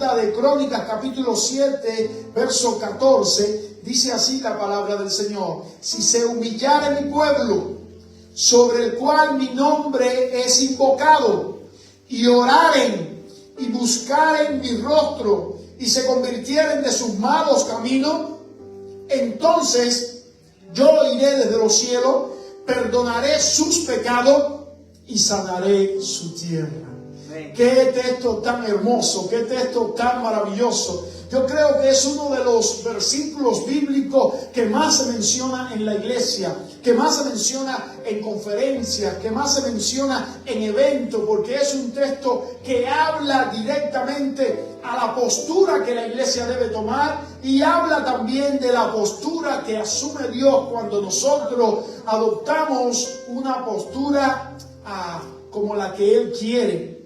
Segunda de Crónicas, capítulo 7, verso 14, dice así la palabra del Señor: si se humillare mi pueblo, sobre el cual mi nombre es invocado, y oraren y buscaren mi rostro, y se convirtieren de sus malos caminos, entonces yo iré desde los cielos, perdonaré sus pecados y sanaré su tierra. Qué texto tan hermoso, qué texto tan maravilloso. Yo creo que es uno de los versículos bíblicos que más se menciona en la iglesia, que más se menciona en conferencias, que más se menciona en eventos, porque es un texto que habla directamente a la postura que la iglesia debe tomar y habla también de la postura que asume Dios cuando nosotros adoptamos una postura como la que Él quiere.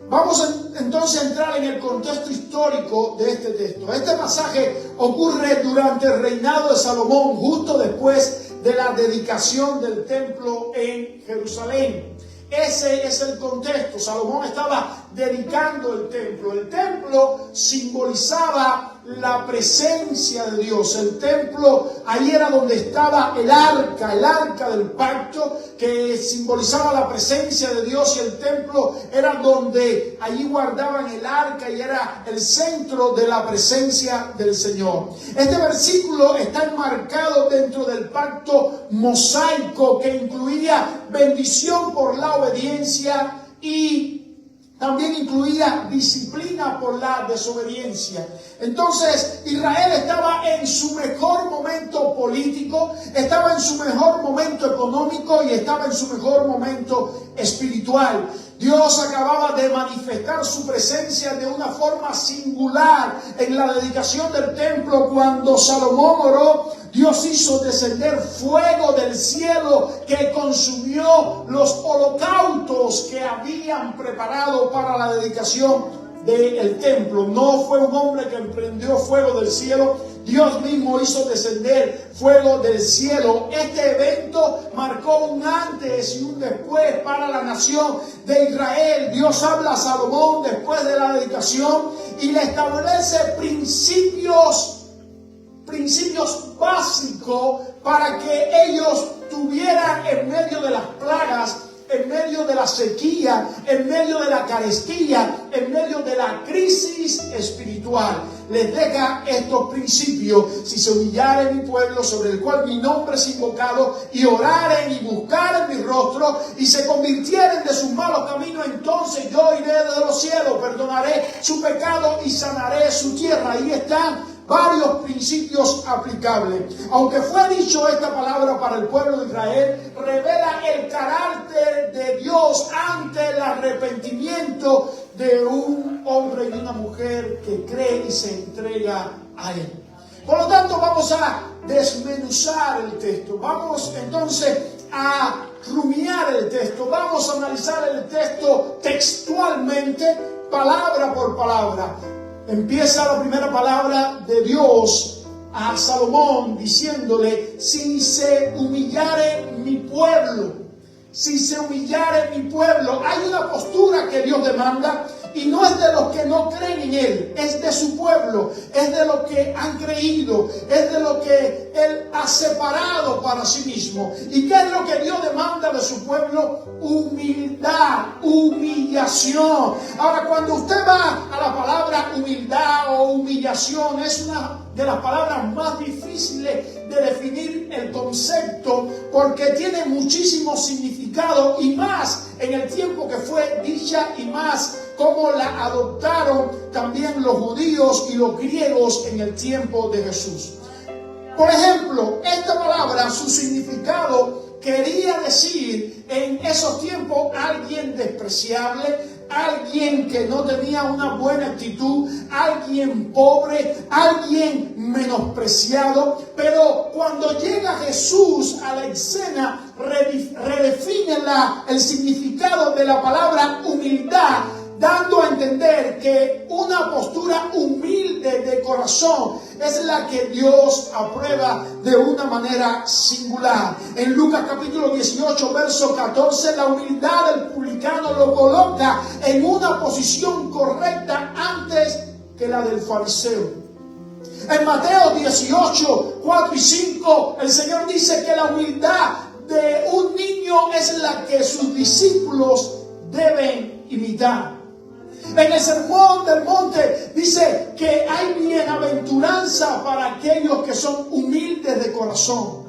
Vamos entonces a entrar en el contexto histórico de este texto. Este pasaje ocurre durante el reinado de Salomón, justo después de la dedicación del templo en Jerusalén. Ese es el contexto. Salomón estaba dedicando el templo. El templo simbolizaba la presencia de Dios. El templo, ahí era donde estaba el arca del pacto, que simbolizaba la presencia de Dios, y el templo era donde allí guardaban el arca y era el centro de la presencia del Señor. Este versículo está enmarcado dentro del pacto mosaico, que incluía bendición por la obediencia y también incluía disciplina por la desobediencia. Entonces Israel estaba en su mejor momento político, estaba en su mejor momento económico y estaba en su mejor momento espiritual. Dios acababa de manifestar su presencia de una forma singular en la dedicación del templo. Cuando Salomón oró, Dios hizo descender fuego del cielo que consumió los holocaustos que habían preparado para la dedicación del templo. No fue un hombre que emprendió fuego del cielo, Dios mismo hizo descender fuego del cielo. Este evento marcó un antes y un después para la nación de Israel. Dios habla a Salomón después de la dedicación y le establece principios básicos para que ellos tuvieran, en medio de las plagas, en medio de la sequía, en medio de la carestía, en medio de la crisis espiritual. Les deja estos principios: si se humillare mi pueblo, sobre el cual mi nombre es invocado, y oraren y buscaren mi rostro, y se convirtieren de sus malos caminos, entonces yo iré de los cielos, perdonaré su pecado y sanaré su tierra. Ahí están varios principios aplicables. Aunque fue dicho esta palabra para el pueblo de Israel, revela el carácter de Dios ante el arrepentimiento de un hombre y una mujer que cree y se entrega a Él. Por lo tanto, vamos a desmenuzar el texto. Vamos entonces a rumiar el texto. Vamos a analizar el texto textualmente, palabra por palabra. Empieza la primera palabra de Dios a Salomón diciéndole: si se humillare mi pueblo, si se humillare mi pueblo. Hay una postura que Dios demanda, y no es de los que no creen en Él, es de su pueblo, es de los que han creído, es de lo que Él ha separado para sí mismo. ¿Y qué es lo que Dios demanda de su pueblo? Humildad, humillación. Ahora, cuando usted va a la palabra humildad o humillación, es una de las palabras más difíciles de definir el concepto, porque tiene muchísimo significado, y más en el tiempo que fue dicha, y más como la adoptaron también los judíos y los griegos en el tiempo de Jesús. Por ejemplo, esta palabra, su significado quería decir en esos tiempos alguien despreciable, alguien que no tenía una buena actitud, alguien pobre, alguien menospreciado. Pero cuando llega Jesús a la escena, redefine el significado de la palabra humildad, dando a entender que una postura humilde de corazón es la que Dios aprueba de una manera singular. En Lucas capítulo 18, verso 14, la humildad del publicano lo coloca en una posición correcta antes que que la del fariseo. En Mateo 18, 4 y 5, el Señor dice que la humildad de un niño es la que sus discípulos deben imitar. En el Sermón del Monte dice que hay bienaventuranza para aquellos que son humildes de corazón.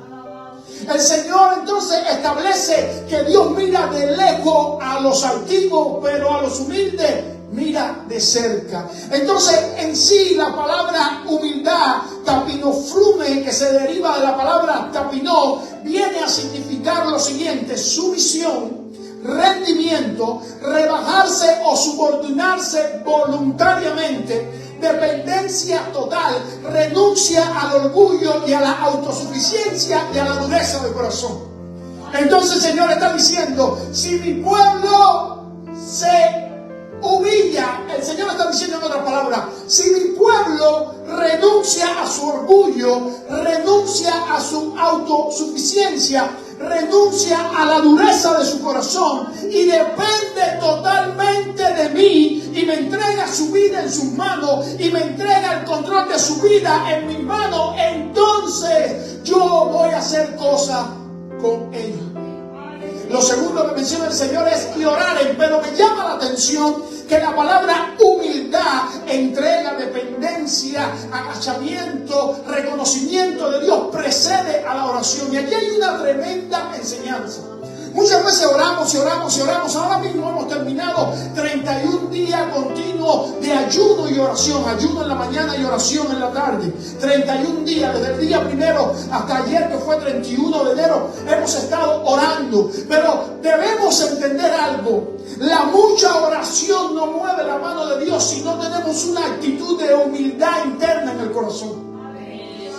El Señor entonces establece que Dios mira de lejos a los altivos, pero a los humildes mira de cerca. Entonces, en sí, la palabra humildad, tapinofrume, que se deriva de la palabra tapinó, viene a significar lo siguiente: sumisión, rendimiento, rebajarse o subordinarse voluntariamente, dependencia total, renuncia al orgullo y a la autosuficiencia y a la dureza del corazón. Entonces el Señor está diciendo, si mi pueblo se humilla, el Señor está diciendo en otra palabra, si mi pueblo renuncia a su orgullo, renuncia a su autosuficiencia, renuncia a la dureza de su corazón y depende totalmente de mí y me entrega su vida en sus manos y me entrega el control de su vida en mis manos, entonces yo voy a hacer cosas con ellos. Lo segundo que menciona el Señor es y oraren, pero me llama la atención que la palabra humildad, entrega, dependencia, agachamiento, reconocimiento de Dios precede a la oración. Y aquí hay una tremenda enseñanza. Muchas veces oramos y oramos y oramos. Ahora mismo hemos terminado 31 días continuos de ayuno y oración. Ayuno en la mañana y oración en la tarde. 31 días, desde el día primero hasta ayer que fue 31 de enero, hemos estado orando. Pero debemos entender algo. La mucha oración no mueve la mano de Dios si no tenemos una actitud de humildad interna en el corazón.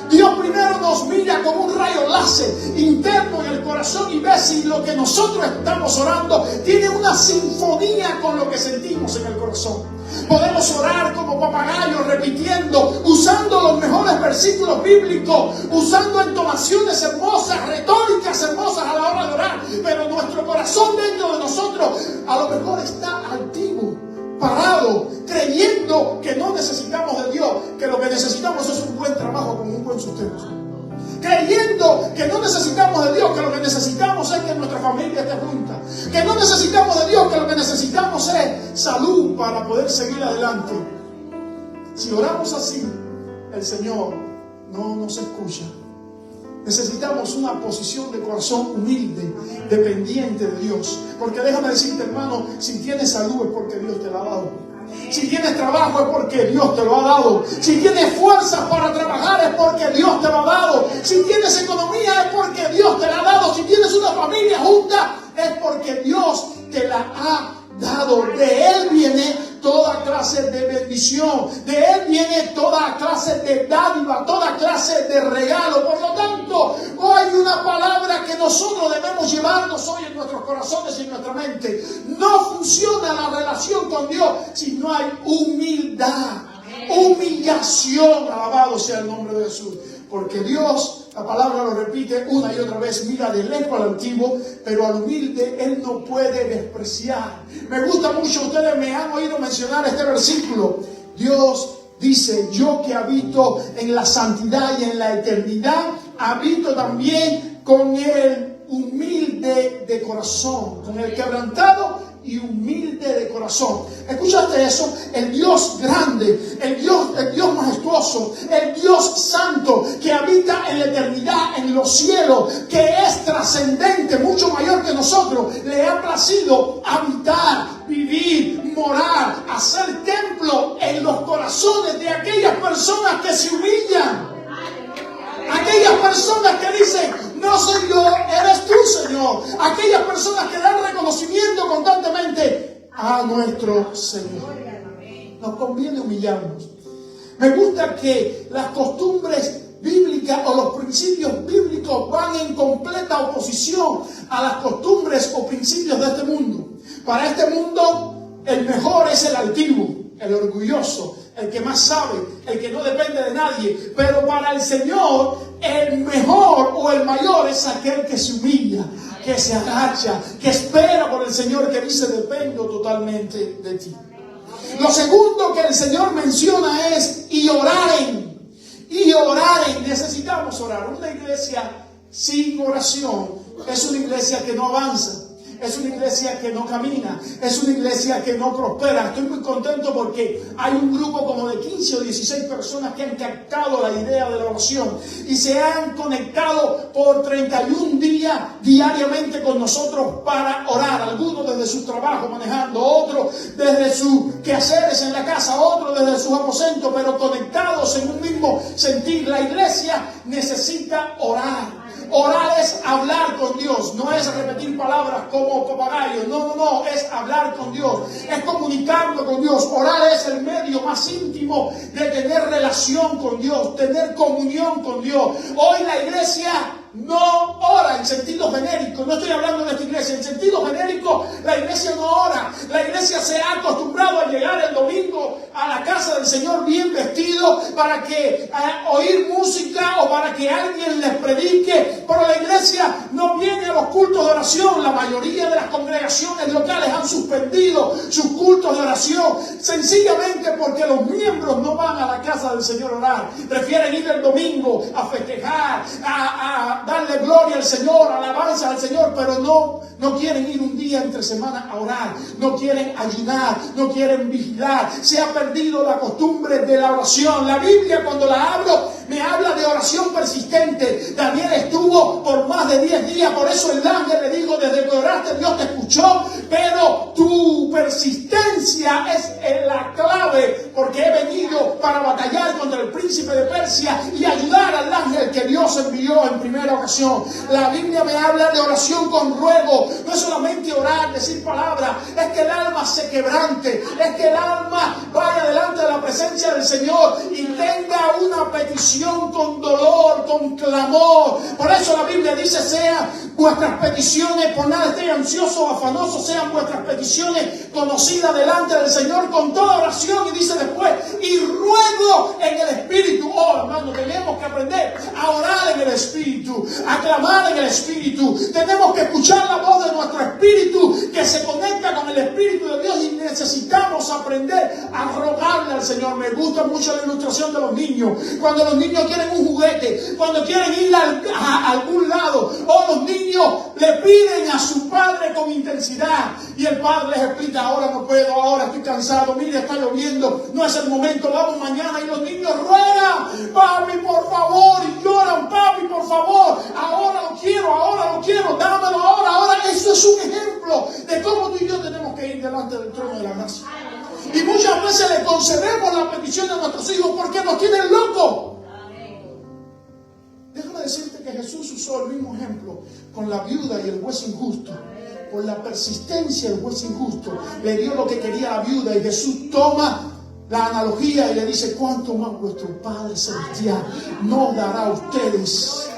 Dios primero nos mira como un rayo láser interno en el corazón y ve si lo que nosotros estamos orando tiene una sinfonía con lo que sentimos en el corazón. Podemos orar como papagayos, repitiendo, usando los mejores versículos bíblicos, usando entonaciones hermosas, retóricas hermosas a la hora de orar, pero nuestro corazón dentro de nosotros a lo mejor está altivo, parado, creyendo que no necesitamos de Dios, que lo que necesitamos es un buen trabajo con un buen sustento. Creyendo que no necesitamos de Dios, que lo que necesitamos es que nuestra familia esté junta. Que no necesitamos de Dios, que lo que necesitamos es salud para poder seguir adelante. Si oramos así, el Señor no nos escucha. Necesitamos una posición de corazón humilde, dependiente de Dios. Porque déjame decirte, hermano, si tienes salud es porque Dios te la ha dado. Si tienes trabajo es porque Dios te lo ha dado. Si tienes fuerzas para trabajar es porque Dios te lo ha dado. Si tienes economía es porque Dios te la ha dado. Si tienes una familia junta es porque Dios te la ha dado. De Él viene toda clase de bendición. De Él viene toda clase de dádiva, toda clase de regalo. Por lo tanto, hoy hay una palabra que nosotros debemos llevarnos hoy en nuestros corazones y en nuestra mente. No funciona la relación con Dios si no hay humildad, humillación. Alabado sea el nombre de Jesús. Porque Dios, la palabra lo repite una y otra vez, mira de lejos al altivo, pero al humilde Él no puede despreciar. Me gusta mucho, ustedes me han oído mencionar este versículo. Dios dice, yo que habito en la santidad y en la eternidad, habito también con el humilde de corazón, con el quebrantado y humilde de corazón. ¿Escuchaste eso? El Dios grande, el Dios majestuoso, el Dios santo que habita en la eternidad, en los cielos, que es trascendente, mucho mayor que nosotros, le ha placido habitar, vivir, morar, hacer templo en los corazones de aquellas personas que se humillan. Aquellas personas que dicen, no soy yo, eres tú, Señor. Aquellas personas que dan reconocimiento constantemente a nuestro Señor. Nos conviene humillarnos. Me gusta que las costumbres bíblicas o los principios bíblicos van en completa oposición a las costumbres o principios de este mundo. Para este mundo, el mejor es el altivo, el orgulloso, el que más sabe, el que no depende de nadie. Pero para el Señor, el mejor o el mayor es aquel que se humilla, que se agacha, que espera por el Señor, que dice, dependo totalmente de ti. Lo segundo que el Señor menciona es y oraren. Y oraren. Necesitamos orar. Una iglesia sin oración es una iglesia que no avanza. Es una iglesia que no camina, es una iglesia que no prospera. Estoy muy contento porque hay un grupo como de 15 o 16 personas que han captado la idea de la oración y se han conectado por 31 días diariamente con nosotros para orar. Algunos desde su trabajo manejando, otros desde sus quehaceres en la casa, otros desde sus aposentos, pero conectados en un mismo sentir. La iglesia necesita orar. Orar es hablar con Dios, no es repetir palabras como papagayos, no, es hablar con Dios, es comunicarnos con Dios. Orar es el medio más íntimo de tener relación con Dios, tener comunión con Dios. Hoy la iglesia no ora en sentido genérico, no estoy hablando de esta iglesia, en sentido genérico la iglesia no ora. La iglesia se ha acostumbrado a llegar el domingo a la casa del Señor bien vestido para que oír música o para que alguien les predique, pero la iglesia no viene a los cultos de oración. La mayoría de las congregaciones locales han suspendido sus cultos de oración sencillamente porque los miembros no van a la casa del Señor a orar, prefieren ir el domingo a festejar, a darle gloria al Señor, alabanza al Señor, pero no quieren ir un día entre semana a orar, no quieren ayunar, no quieren vigilar. Se ha perdido la costumbre de la oración. La Biblia, cuando la abro, me habla de oración persistente. Daniel estuvo por más de 10 días, por eso el ángel le dijo: desde que oraste Dios te escuchó, pero tu persistencia es la clave, porque he venido para batallar contra el príncipe de Persia y ayudar al ángel que Dios envió en primera ocasión. La Biblia me habla de oración con ruego. No es solamente orar, decir palabras, es que el alma se quebrante, es que el alma vaya delante de la presencia del Señor y tenga una petición con dolor, con clamor. Por eso la Biblia dice: sean vuestras peticiones, por nada estén ansiosos o afanosos, sean vuestras peticiones conocidas delante del Señor con toda oración. Y dice después: y ruego en el Espíritu. Oh, hermano, tenemos que aprender a orar en el Espíritu, a clamar en el Espíritu. Tenemos que escuchar la voz de nuestro espíritu que se conecta con el Espíritu de Dios, y necesitamos aprender a rogarle al Señor. Me gusta mucho la ilustración de los niños. Cuando los niños quieren un juguete, cuando quieren ir a algún lado, o los niños le piden a su padre con intensidad y el padre les explica: ahora no puedo, ahora estoy cansado, mire, está lloviendo, no es el momento, vamos mañana. Y los niños ruegan: papi, por favor, y lloran: papi, por favor, ahora lo quiero, dámelo ahora. Eso es un ejemplo de cómo tú y yo tenemos que ir delante del trono de la gracia. Y muchas veces le concedemos la petición de nuestros hijos porque nos tienen locos. Déjame decirte que Jesús usó el mismo ejemplo con la viuda y el juez injusto. Por la persistencia del juez injusto le dio lo que quería la viuda, y Jesús toma la analogía y le dice: cuánto más vuestro Padre Celestial nos dará a ustedes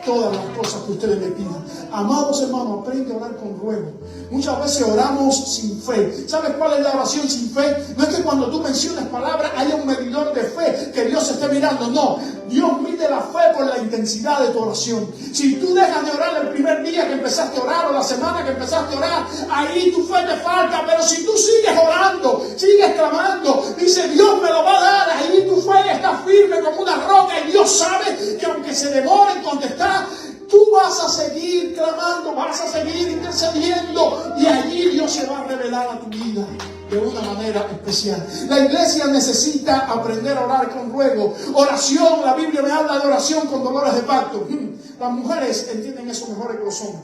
todas las cosas que ustedes le pidan. Amados hermanos, aprende a orar con ruego. Muchas veces oramos sin fe. ¿Sabes cuál es la oración sin fe? No es que cuando tú mencionas palabras haya un medidor de fe que Dios esté mirando. No, Dios mide la fe por la intensidad de tu oración. Si tú dejas de orar el primer día que empezaste a orar, o la semana que empezaste a orar, ahí tu fe te falta. Pero si tú sigues orando, sigues clamando, dice: Dios me lo va a dar, ahí tu fe está firme como una roca, y Dios sabe que aunque se demore en contestar, tú vas a seguir clamando, vas a seguir intercediendo, y allí Dios se va a revelar a tu vida de una manera especial. La iglesia necesita aprender a orar con ruego. Oración, la Biblia me habla de oración con dolores de parto. Las mujeres entienden eso mejor que los hombres.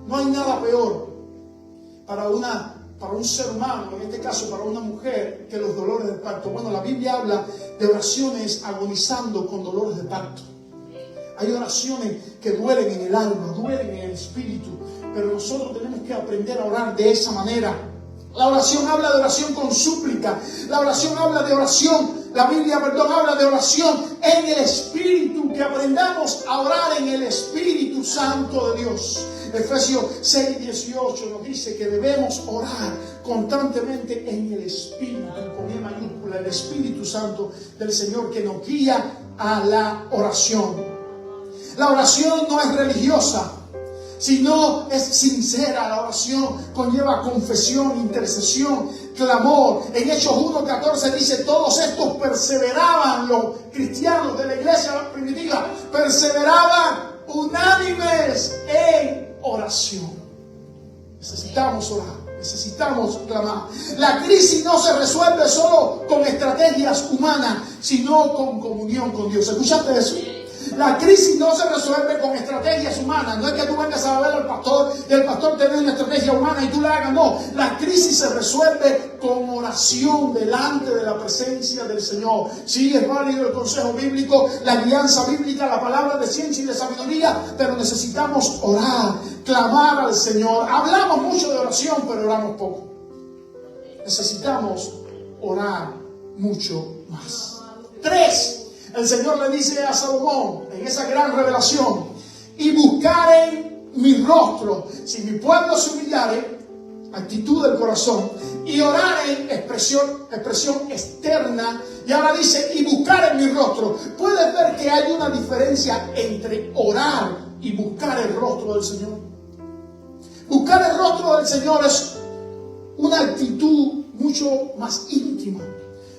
No hay nada peor para un ser humano, en este caso para una mujer, que los dolores de parto. Bueno, la Biblia habla de oraciones agonizando con dolores de parto. Hay oraciones que duelen en el alma, duelen en el espíritu, pero nosotros tenemos que aprender a orar de esa manera. La oración habla de oración con súplica. La oración habla de oración, la Biblia, habla de oración en el Espíritu, que aprendamos a orar en el Espíritu Santo de Dios. Efesios 6:18 nos dice que debemos orar constantemente en el Espíritu, con E mayúscula, el Espíritu Santo del Señor, que nos guía a la oración. La oración no es religiosa, Si no es sincera la oración, conlleva confesión, intercesión, clamor. En Hechos 1:14 dice, todos estos perseveraban, los cristianos de la iglesia primitiva, perseveraban unánimes en oración. Necesitamos orar, necesitamos clamar. La crisis no se resuelve solo con estrategias humanas, sino con comunión con Dios. ¿Escuchaste eso? La crisis no se resuelve con estrategias humanas. No es que tú vengas a ver al pastor y el pastor te dé una estrategia humana y tú la hagas. No, la crisis se resuelve con oración delante de la presencia del Señor. Sí, es válido el consejo bíblico, la guianza bíblica, la palabra de ciencia y de sabiduría, pero necesitamos orar, clamar al Señor. Hablamos mucho de oración, pero oramos poco. Necesitamos orar mucho más. 3. El Señor le dice a Salomón en esa gran revelación, y buscaren mi rostro, si mi pueblo se humillare, actitud del corazón, y oraren, expresión externa, y ahora dice, y buscaren mi rostro. Puedes ver que hay una diferencia entre orar y buscar el rostro del Señor. Buscar el rostro del Señor es una actitud mucho más íntima.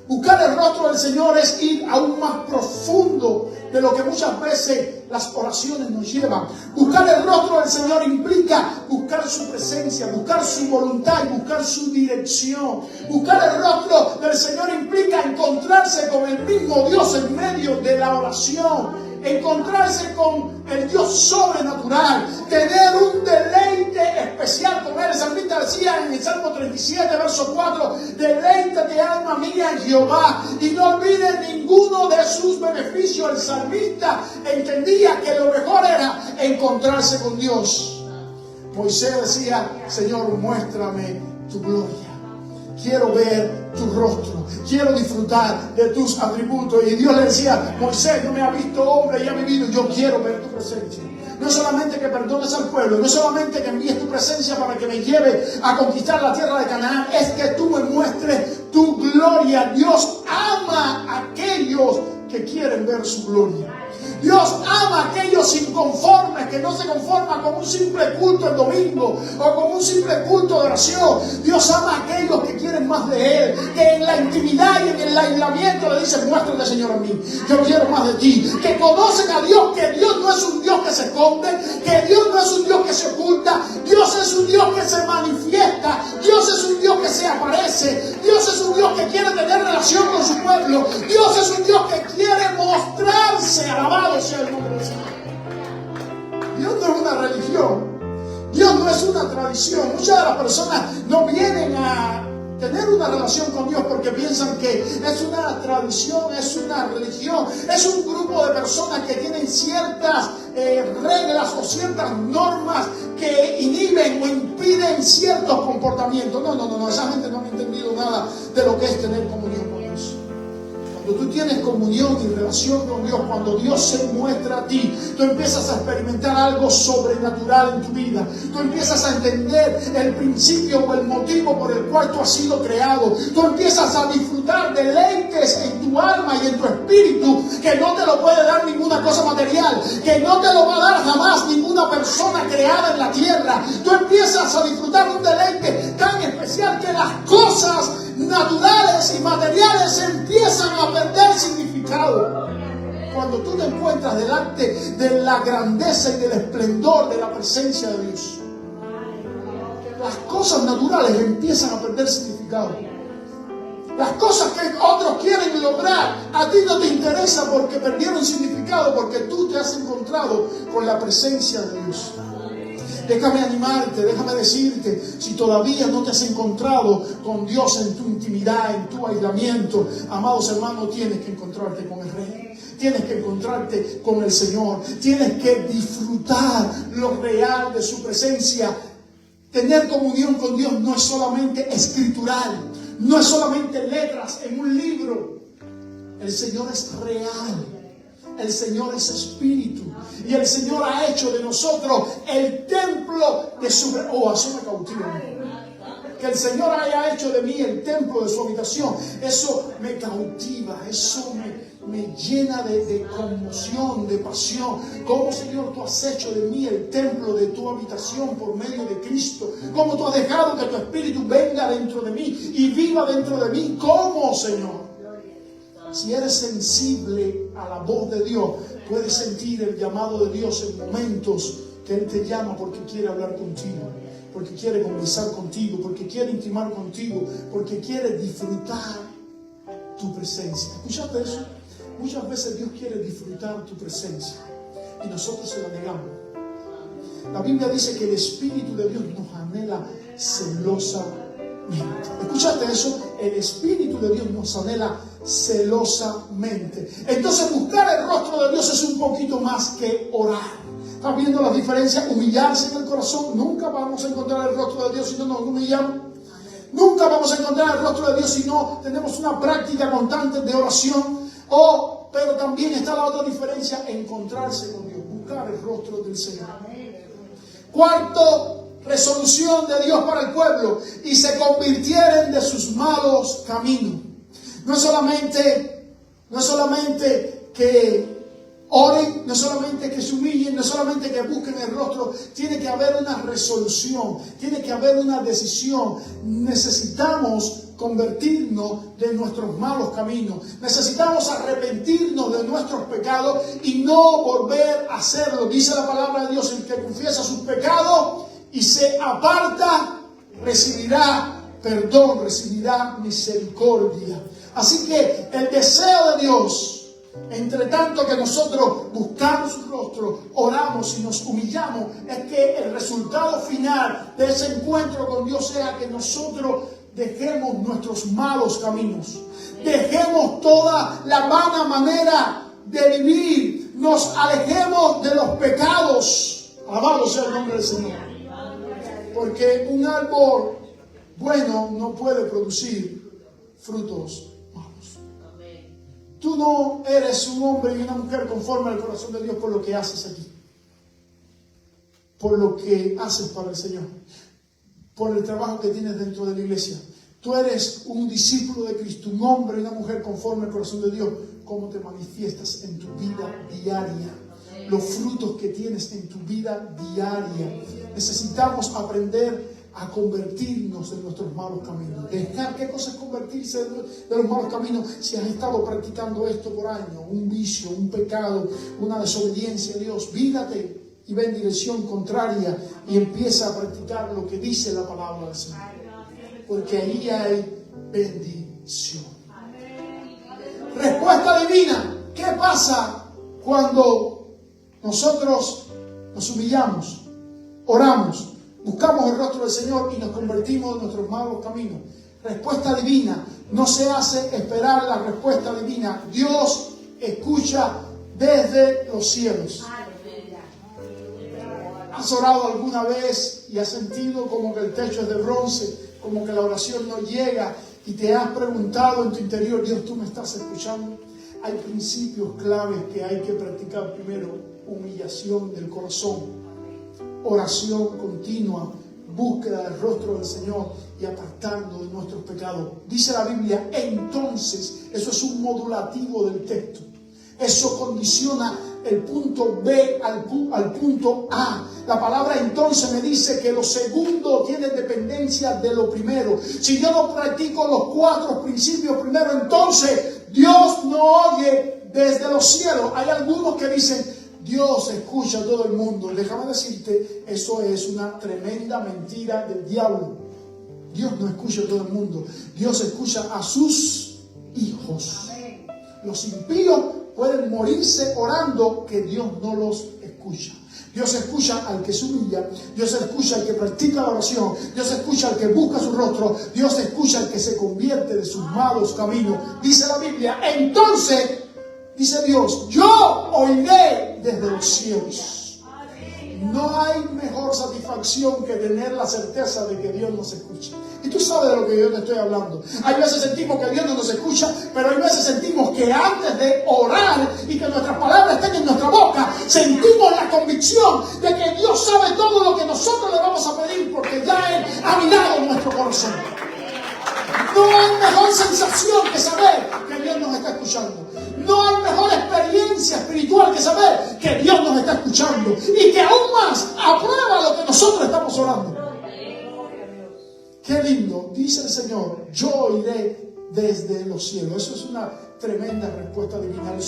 Buscar el rostro del Señor es ir aún más profundo de lo que muchas veces las oraciones nos llevan. Buscar el rostro del Señor implica buscar su presencia, buscar su voluntad y buscar su dirección. Buscar el rostro del Señor implica encontrarse con el mismo Dios en medio de la oración. Encontrarse con el Dios sobrenatural, tener un deleite especial con Él. El salmista decía en el Salmo 37, verso 4, deleítate alma mía en Jehová y no olvides ninguno de sus beneficios. El salmista entendía que lo mejor era encontrarse con Dios. Moisés decía, Señor, muéstrame tu gloria. Quiero ver tu rostro, quiero disfrutar de tus atributos. Y Dios le decía, Moisés, no me ha visto hombre y ha vivido, yo quiero ver tu presencia. No solamente que perdones al pueblo, no solamente que envíes tu presencia para que me lleve a conquistar la tierra de Canaán, es que tú me muestres tu gloria. Dios ama a aquellos que quieren ver su gloria. Dios ama a aquellos inconformes que no se conforman con un simple culto el domingo o con un simple culto de oración. Dios ama a aquellos que quieren más de Él, que en la intimidad y en el aislamiento le dicen, muéstrate, Señor, a mí, yo quiero más de ti. Que conocen a Dios, que Dios no es un Dios que se esconde, que Dios no es un Dios que se oculta, Dios es un Dios que se manifiesta, Dios es un Dios que se aparece, Dios es un Dios que quiere tener relación con su pueblo, Dios es un Dios que quiere mostrarse. Alabado sea el nombre del Señor. Dios no es una religión, Dios no es una tradición. Muchas de las personas no vienen a tener una relación con Dios porque piensan que es una tradición, es una religión, es un grupo de personas que tienen ciertas reglas o ciertas normas que inhiben o impiden ciertos comportamientos. No, esa gente no ha entendido nada de lo que es tener comunión con Dios. Cuando tú tienes comunión y relación con Dios, cuando Dios se muestra a ti, tú empiezas a experimentar algo sobrenatural en tu vida. Tú empiezas a entender el principio o el motivo por el cual tú has sido creado. Tú empiezas a disfrutar deleites en tu alma y en tu espíritu que no te lo puede dar ninguna cosa material, que no te lo va a dar jamás ninguna persona creada en la tierra. Tú empiezas a disfrutar un deleite tan especial que las cosas naturales y materiales empiezan a perder significado. Cuando tú te encuentras delante de la grandeza y del esplendor de la presencia de Dios, las cosas naturales empiezan a perder significado. Las cosas que otros quieren lograr a ti no te interesa porque perdieron significado, porque tú te has encontrado con la presencia de Dios. Déjame animarte, déjame decirte, si todavía no te has encontrado con Dios en tu intimidad, en tu aislamiento, amados hermanos, tienes que encontrarte con el Rey. Tienes que encontrarte con el Señor. Tienes que disfrutar lo real de su presencia. Tener comunión con Dios no es solamente escritural, no es solamente letras en un libro. El Señor es real. El Señor es espíritu y el Señor ha hecho de nosotros el templo de su... eso me cautiva. Que el Señor haya hecho de mí el templo de su habitación, eso me cautiva, eso me llena de conmoción, de pasión. Cómo, Señor, tú has hecho de mí el templo de tu habitación por medio de Cristo. Cómo tú has dejado que tu Espíritu venga dentro de mí y viva dentro de mí. ¿Cómo, Señor? Si eres sensible a la voz de Dios, puedes sentir el llamado de Dios en momentos que Él te llama porque quiere hablar contigo, porque quiere conversar contigo, porque quiere intimar contigo, porque quiere disfrutar tu presencia. ¿Escuchaste eso? Muchas veces Dios quiere disfrutar tu presencia y nosotros se la negamos. La Biblia dice que el Espíritu de Dios nos anhela celosamente. ¿Escuchaste eso? El Espíritu de Dios nos anhela celosamente. Entonces buscar el rostro de Dios es un poquito más que orar. ¿Estás viendo la diferencia? Humillarse en el corazón. Nunca vamos a encontrar el rostro de Dios si no nos humillamos. Nunca vamos a encontrar el rostro de Dios si no tenemos una práctica constante de oración. Pero también está la otra diferencia: encontrarse con Dios, buscar el rostro del Señor. Cuarto, resolución de Dios para el pueblo: y se convirtieren de sus malos caminos. No es solamente que oren, no es solamente que se humillen, no es solamente que busquen el rostro. Tiene que haber una resolución, tiene que haber una decisión. Necesitamos convertirnos de nuestros malos caminos. Necesitamos arrepentirnos de nuestros pecados y no volver a hacerlo. Dice la palabra de Dios: el que confiesa sus pecados y se aparta, recibirá perdón, recibirá misericordia. Así que el deseo de Dios, entre tanto que nosotros buscamos su rostro, oramos y nos humillamos, es que el resultado final de ese encuentro con Dios sea que nosotros dejemos nuestros malos caminos, dejemos toda la vana manera de vivir, nos alejemos de los pecados. Alabado sea el nombre del Señor. Porque un árbol bueno no puede producir frutos malos. Tú no eres un hombre y una mujer conforme al corazón de Dios por lo que haces aquí, por lo que haces para el Señor, por el trabajo que tienes dentro de la iglesia. Tú eres un discípulo de Cristo, un hombre y una mujer conforme al corazón de Dios. ¿Cómo te manifiestas en tu vida diaria? Los frutos que tienes en tu vida diaria. Necesitamos aprender a convertirnos de nuestros malos caminos. Dejar, ¿qué cosa es convertirse de los malos caminos? Si has estado practicando esto por años, un vicio, un pecado, una desobediencia a Dios, vídate y ve en dirección contraria y empieza a practicar lo que dice la palabra del Señor. Porque ahí hay bendición. Respuesta divina. ¿Qué pasa cuando nosotros nos humillamos, oramos, buscamos el rostro del Señor y nos convertimos de nuestros malos caminos? Respuesta divina. No se hace esperar la respuesta divina. Dios escucha desde los cielos. ¿Has orado alguna vez y has sentido como que el techo es de bronce, como que la oración no llega, y te has preguntado en tu interior: Dios, ¿tú me estás escuchando? Hay principios claves que hay que practicar primero: humillación del corazón, oración continua, búsqueda del rostro del Señor y apartando de nuestros pecados. Dice la Biblia entonces. Eso es un modulativo del texto. Eso condiciona el punto B al punto A. La palabra entonces me dice que lo segundo tiene dependencia de lo primero. Si yo no practico los 4 principios primero, entonces Dios no oye desde los cielos. Hay algunos que dicen: Dios escucha a todo el mundo. Déjame decirte, eso es una tremenda mentira del diablo. Dios no escucha a todo el mundo. Dios escucha a sus hijos. Los impíos pueden morirse orando, que Dios no los escucha. Dios escucha al que se humilla, Dios escucha al que practica la oración, Dios escucha al que busca su rostro, Dios escucha al que se convierte de sus malos caminos. Dice la Biblia, entonces, dice Dios, yo oiré desde los cielos. No hay mejor satisfacción que tener la certeza de que Dios nos escucha. Y tú sabes de lo que yo te estoy hablando. Hay veces sentimos que Dios no nos escucha, pero hay veces sentimos que antes de orar y que nuestras palabras estén en nuestra boca, sentimos la convicción de que Dios sabe todo lo que nosotros le vamos a pedir, porque ya Él ha mirado nuestro corazón. No hay mejor sensación que saber que Dios nos está escuchando. No hay mejor experiencia espiritual que saber que Dios nos está escuchando y que aún más aprueba lo que nosotros estamos orando. Qué lindo, dice el Señor, yo iré desde los cielos. Eso es una tremenda respuesta divina. El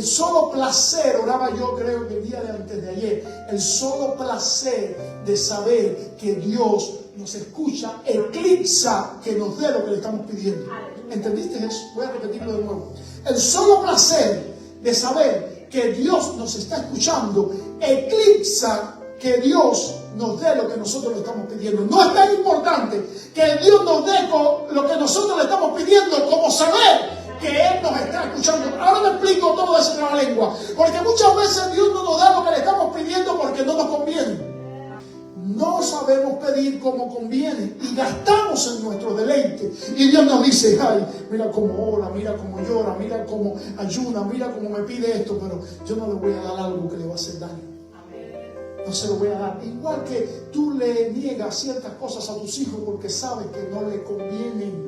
solo placer, oraba yo creo que el día de antes de ayer, el solo placer de saber que Dios nos escucha eclipsa que nos dé lo que le estamos pidiendo. ¿Entendiste eso? Voy a repetirlo de nuevo. El solo placer de saber que Dios nos está escuchando eclipsa que Dios nos dé lo que nosotros le estamos pidiendo. No es tan importante que Dios nos dé lo que nosotros le estamos pidiendo como saber que Él nos está escuchando. Ahora me explico todo eso en la lengua. Porque muchas veces Dios no nos da lo que le estamos pidiendo porque no nos conviene. No sabemos pedir como conviene y gastamos en nuestro deleite. Y Dios nos dice, ay, mira cómo ora, mira cómo llora, mira cómo ayuna, mira cómo me pide esto, pero yo no le voy a dar algo que le va a hacer daño. No se lo voy a dar. Igual que tú le niegas ciertas cosas a tus hijos porque sabes que no le convienen.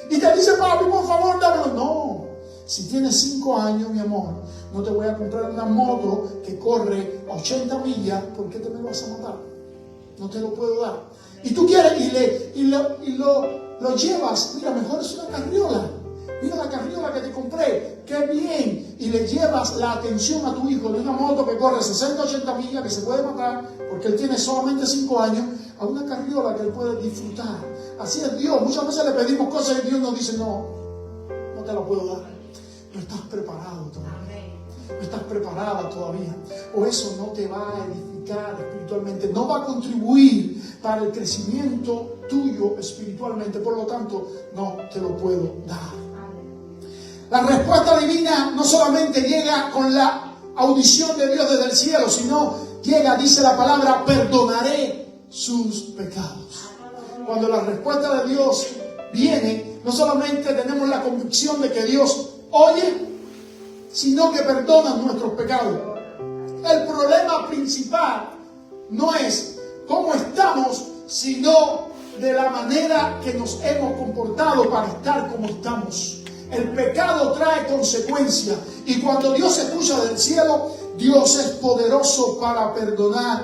Y te dice, papi, por favor, dámelo. No. Si tienes 5 años, mi amor, no te voy a comprar una moto que corre a 80 millas. ¿Por qué te me vas a matar? No te lo puedo dar. Y tú quieres y lo llevas. Mira, mejor es una carriola. Mira la carriola que te compré. ¡Qué bien! Y le llevas la atención a tu hijo de una moto que corre 60, 80 millas, que se puede matar porque él tiene solamente 5 años, a una carriola que él puede disfrutar. Así es Dios. Muchas veces le pedimos cosas y Dios nos dice, no te la puedo dar. No estás preparado todavía. No estás preparada todavía. O eso no te va a edificar espiritualmente. No va a contribuir para el crecimiento tuyo espiritualmente. Por lo tanto, no te lo puedo dar. La respuesta divina no solamente llega con la audición de Dios desde el cielo, sino llega, dice la palabra, perdonaré sus pecados. Cuando la respuesta de Dios viene, no solamente tenemos la convicción de que Dios oye, sino que perdona nuestros pecados. El problema principal no es cómo estamos, sino de la manera que nos hemos comportado para estar como estamos. El pecado trae consecuencias y cuando Dios escucha del cielo, Dios es poderoso para perdonar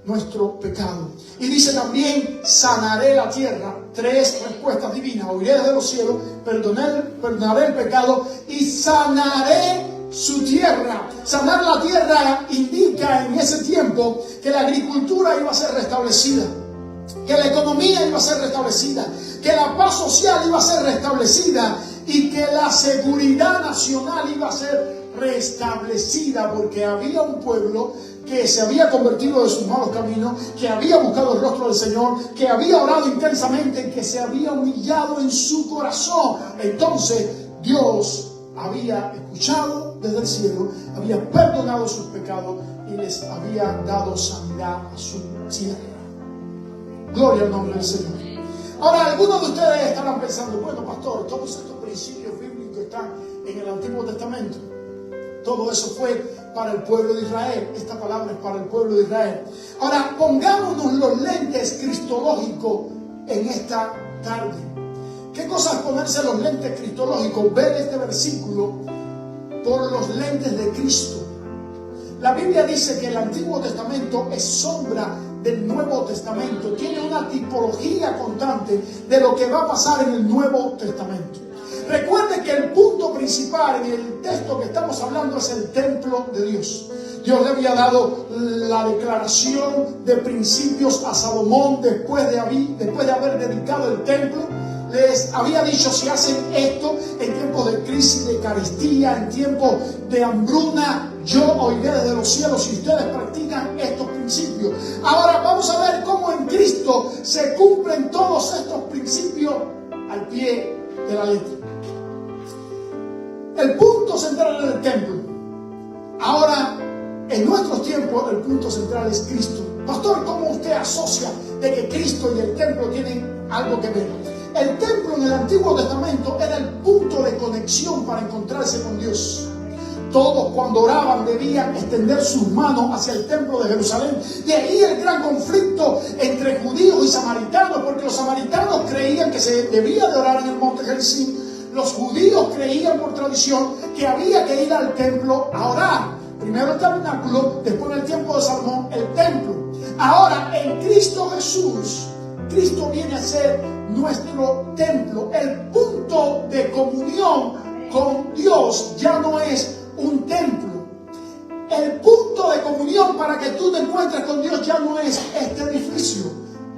nuestro pecado. Y dice también, sanaré la tierra. 3 respuestas divinas. Oiré desde los cielos, perdonaré el pecado y sanaré su tierra. Sanar la tierra indica en ese tiempo que la agricultura iba a ser restablecida, que la economía iba a ser restablecida, que la paz social iba a ser restablecida y que la seguridad nacional iba a ser restablecida, porque había un pueblo que se había convertido de sus malos caminos, que había buscado el rostro del Señor, que había orado intensamente, que se había humillado en su corazón. Entonces Dios había escuchado desde el cielo, había perdonado sus pecados y les había dado sanidad a su tierra. Gloria al nombre del Señor. Ahora, algunos de ustedes estarán pensando, bueno, pastor, todos estos principios bíblicos están en el Antiguo Testamento. Todo eso fue para el pueblo de Israel. Esta palabra es para el pueblo de Israel. Ahora, pongámonos los lentes cristológicos en esta tarde. ¿Qué cosa es ponerse los lentes cristológicos? Ver este versículo por los lentes de Cristo. La Biblia dice que el Antiguo Testamento es sombra del Nuevo Testamento. Tiene una tipología constante de lo que va a pasar en el Nuevo Testamento. Recuerde que el punto principal en el texto que estamos hablando es el templo de Dios. Dios le había dado la declaración de principios a Salomón después de haber dedicado el templo. Les había dicho, si hacen esto en tiempos de crisis, de carestía, en tiempos de hambruna, yo oiré desde los cielos si ustedes practican estos principios. Ahora vamos a ver cómo en Cristo se cumplen todos estos principios al pie de la letra. El punto central es el templo. Ahora, en nuestros tiempos, el punto central es Cristo. Pastor, ¿cómo usted asocia de que Cristo y el templo tienen algo que ver? El templo en el Antiguo Testamento era el punto de conexión para encontrarse con Dios. Todos cuando oraban debían extender sus manos hacia el templo de Jerusalén. De ahí el gran conflicto entre judíos y samaritanos, porque los samaritanos creían que se debía de orar en el monte Gerizim. Los judíos creían por tradición que había que ir al templo a orar. Primero el tabernáculo, después en el tiempo de Salomón, el templo. Ahora en Cristo Jesús, Cristo viene a ser nuestro templo. El punto de comunión con Dios ya no es un templo. El punto de comunión para que tú te encuentres con Dios ya no es este edificio.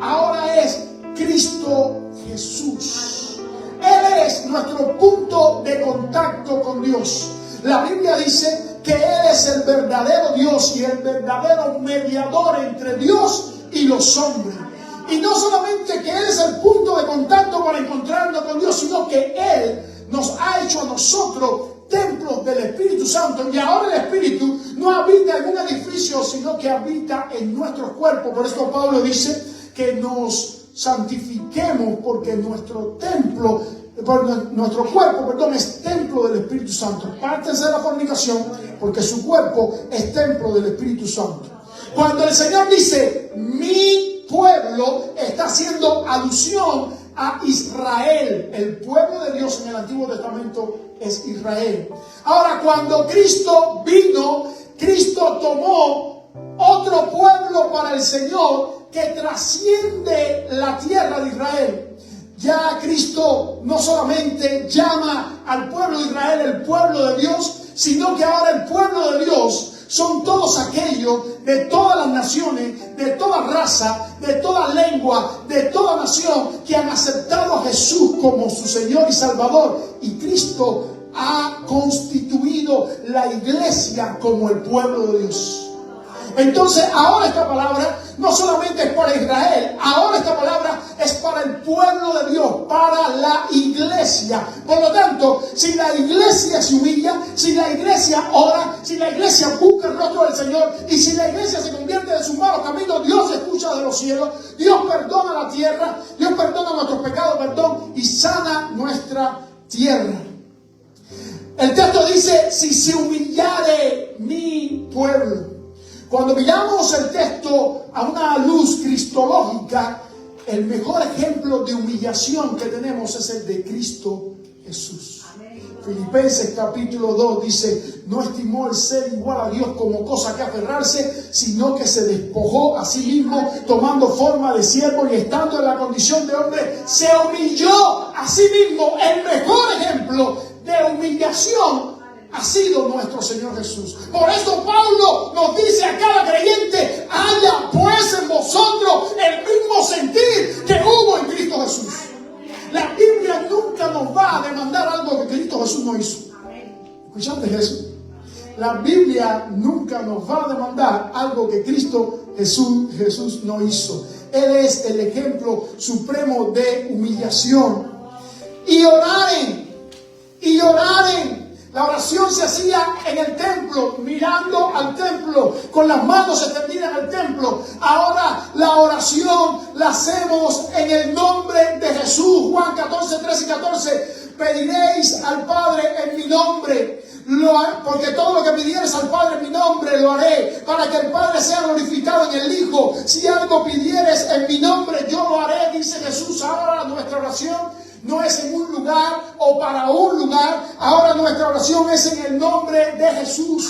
Ahora es Cristo Jesús. Él es nuestro punto de contacto con Dios. La Biblia dice que Él es el verdadero Dios y el verdadero mediador entre Dios y los hombres. Y no solamente que Él es el punto de contacto para encontrarnos con Dios, sino que Él nos ha hecho a nosotros templos del Espíritu Santo. Y ahora el Espíritu no habita en un edificio, sino que habita en nuestros cuerpos. Por eso Pablo dice que nos santifiquemos, porque nuestro cuerpo es templo del Espíritu Santo. Apártense de la fornicación, porque su cuerpo es templo del Espíritu Santo. Cuando el Señor dice mi pueblo, está haciendo alusión a Israel. El pueblo de Dios en el Antiguo Testamento es Israel. Ahora, cuando Cristo vino, Cristo tomó otro pueblo para el Señor que trasciende la tierra de Israel. Ya Cristo no solamente llama al pueblo de Israel el pueblo de Dios, sino que ahora el pueblo de Dios son todos aquellos de todas las naciones, de toda raza, de toda lengua, de toda nación, que han aceptado a Jesús como su Señor y Salvador. Y Cristo ha constituido la iglesia como el pueblo de Dios. Entonces ahora esta palabra no solamente es para Israel, ahora esta palabra es para el pueblo de Dios, para la iglesia. Por lo tanto, si la iglesia se humilla, si la iglesia ora, si la iglesia busca el rostro del Señor, y si la iglesia se convierte en sus malos caminos, Dios escucha de los cielos, Dios perdona la tierra, Dios perdona nuestros pecados, y sana nuestra tierra. El texto dice, si se humillare mi pueblo. Cuando miramos el texto a una luz cristológica, el mejor ejemplo de humillación que tenemos es el de Cristo Jesús. Filipenses capítulo 2 dice, no estimó el ser igual a Dios como cosa que aferrarse, sino que se despojó a sí mismo, tomando forma de siervo y estando en la condición de hombre, se humilló a sí mismo. El mejor ejemplo de humillación ha sido nuestro Señor Jesús. Por eso Pablo nos dice a cada creyente, haya pues en vosotros el mismo sentir que hubo en Cristo Jesús. La Biblia nunca nos va a demandar algo que Cristo Jesús no hizo. ¿Escuchaste eso? La Biblia nunca nos va a demandar algo que Cristo Jesús no hizo. Él es el ejemplo supremo de humillación. Y oraren. La oración se hacía en el templo, mirando al templo, con las manos extendidas al templo. Ahora la oración la hacemos en el nombre de Jesús. Juan 14, 13 y 14. Pediréis al Padre en mi nombre, porque todo lo que pidieres al Padre en mi nombre lo haré, para que el Padre sea glorificado en el Hijo. Si algo pidieres en mi nombre, yo lo haré, dice Jesús. Ahora nuestra oración no es en un lugar o para un lugar. Ahora nuestra oración es en el nombre de Jesús.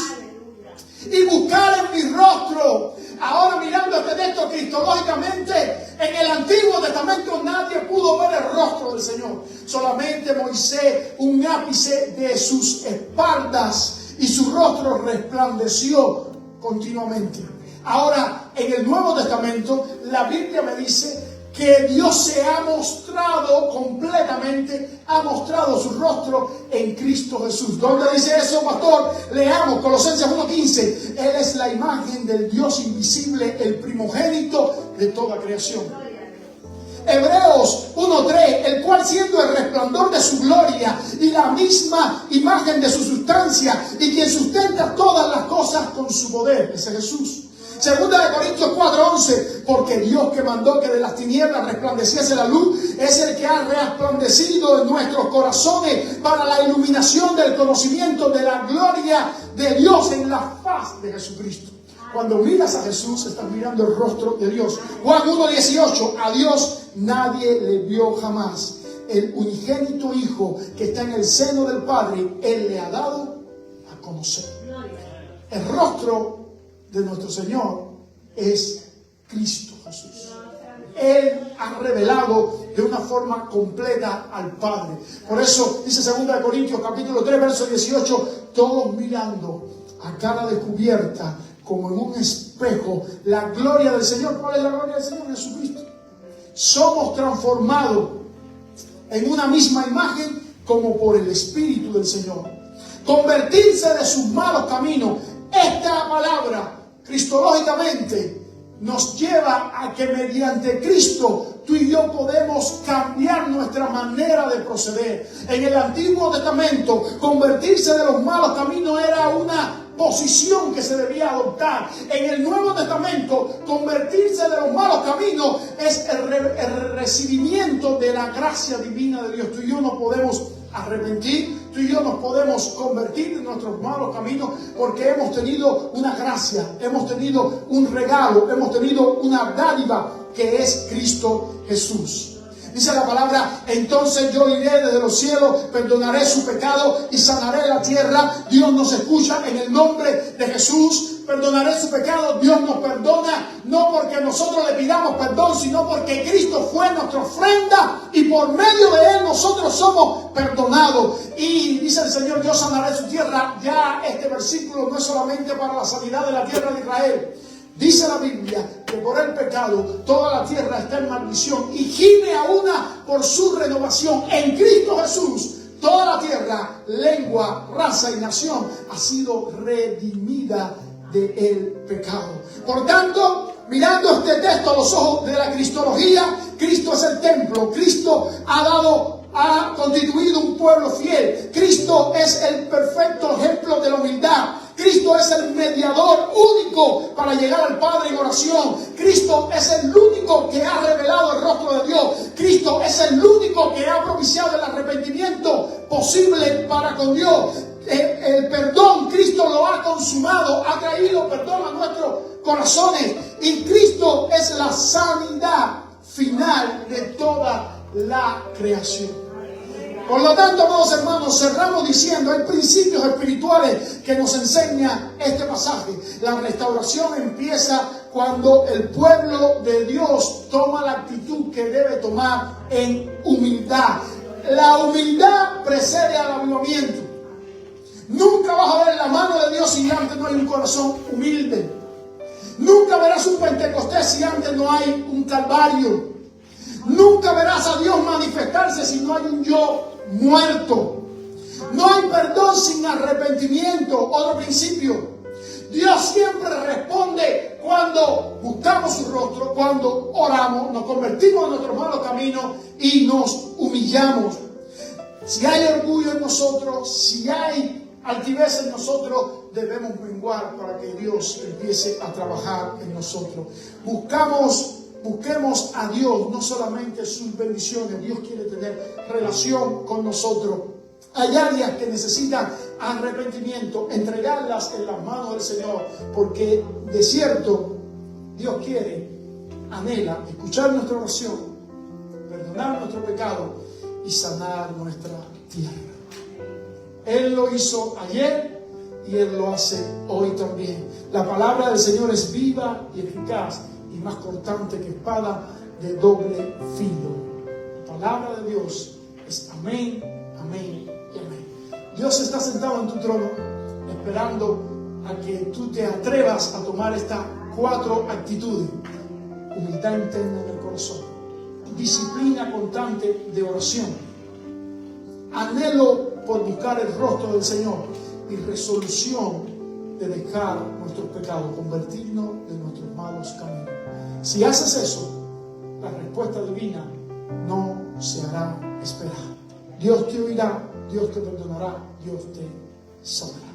Y buscar en mi rostro. Ahora mirando este texto cristológicamente, en el Antiguo Testamento nadie pudo ver el rostro del Señor. Solamente Moisés, un ápice de sus espaldas, y su rostro resplandeció continuamente. Ahora en el Nuevo Testamento la Biblia me dice que Dios se ha mostrado completamente, ha mostrado su rostro en Cristo Jesús. ¿Dónde dice eso, pastor? Leamos Colosenses 1:15. Él es la imagen del Dios invisible, el primogénito de toda creación. Hebreos 1:3, el cual siendo el resplandor de su gloria y la misma imagen de su sustancia, y quien sustenta todas las cosas con su poder. Ese es Jesús. Segunda de Corintios 4:11, porque Dios que mandó que de las tinieblas resplandeciese la luz, es el que ha resplandecido en nuestros corazones para la iluminación del conocimiento de la gloria de Dios en la faz de Jesucristo. Cuando miras a Jesús, estás mirando el rostro de Dios. Juan 1:18, a Dios nadie le vio jamás. el unigénito Hijo que está en el seno del Padre, Él le ha dado a conocer. El rostro de nuestro Señor es Cristo Jesús. Él ha revelado de una forma completa al Padre. Por eso dice 2 Corintios capítulo 3 verso 18, todos mirando a cara descubierta como en un espejo la gloria del Señor. ¿Cuál es la gloria del Señor? Jesucristo. Somos transformados en una misma imagen como por el Espíritu del Señor. Convertirse de sus malos caminos. Esta palabra cristológicamente nos lleva a que mediante Cristo tú y yo podemos cambiar nuestra manera de proceder. En el Antiguo Testamento, convertirse de los malos caminos era una posición que se debía adoptar. En el Nuevo Testamento, convertirse de los malos caminos es el recibimiento de la gracia divina de Dios. Tú y yo nos podemos arrepentir, tú y yo nos podemos convertir de nuestros malos caminos porque hemos tenido una gracia, hemos tenido un regalo, hemos tenido una dádiva que es Cristo Jesús. Dice la palabra, entonces yo iré desde los cielos, perdonaré su pecado y sanaré la tierra. Dios nos escucha en el nombre de Jesús. Perdonaré su pecado. Dios nos perdona, no porque nosotros le pidamos perdón, sino porque Cristo fue nuestra ofrenda y por medio de Él nosotros somos perdonados. Y dice el Señor, yo sanaré su tierra. Ya este versículo no es solamente para la sanidad de la tierra de Israel. Dice la Biblia que por el pecado toda la tierra está en maldición y gime a una por su renovación. En Cristo Jesús toda la tierra, lengua, raza y nación ha sido redimida del pecado. Por tanto, mirando este texto a los ojos de la cristología, Cristo es el templo. Cristo ha constituido un pueblo fiel. Cristo es el perfecto ejemplo de la humildad. Cristo es el mediador único para llegar al Padre en oración. Cristo es el único que ha revelado el rostro de Dios. Cristo es el único que ha propiciado el arrepentimiento posible para con Dios. El perdón, Cristo lo ha consumado, ha traído perdón a nuestros corazones. Y Cristo es la sanidad final de toda la creación. Por lo tanto, amados hermanos, cerramos diciendo, hay principios espirituales que nos enseña este pasaje. La restauración empieza cuando el pueblo de Dios toma la actitud que debe tomar en humildad. La humildad precede al avivamiento. Nunca vas a ver la mano de Dios si antes no hay un corazón humilde. Nunca verás un Pentecostés si antes no hay un Calvario. Nunca verás a Dios manifestarse si no hay un yo muerto. No hay perdón sin arrepentimiento. Otro principio. Dios siempre responde cuando buscamos su rostro, cuando oramos, nos convertimos en nuestros malos caminos y nos humillamos. Si hay orgullo en nosotros, si hay altivez en nosotros, debemos menguar para que Dios empiece a trabajar en nosotros. Busquemos a Dios, no solamente sus bendiciones. Dios quiere tener relación con nosotros. Hay áreas que necesitan arrepentimiento, entregarlas en las manos del Señor, porque de cierto Dios quiere, anhela escuchar nuestra oración, perdonar nuestro pecado y sanar nuestra tierra. Él lo hizo ayer y Él lo hace hoy también. La palabra del Señor es viva y eficaz y más cortante que espada de doble filo. La palabra de Dios es amén, amén y amén. Dios está sentado en tu trono esperando a que tú te atrevas a tomar estas 4 actitudes. Humildad interna en el corazón, disciplina constante de oración, anhelo por buscar el rostro del Señor y resolución de dejar nuestros pecados, convertirnos de nuestros malos caminos. Si haces eso, la respuesta divina no se hará esperar. Dios te oirá, Dios te perdonará, Dios te salvará.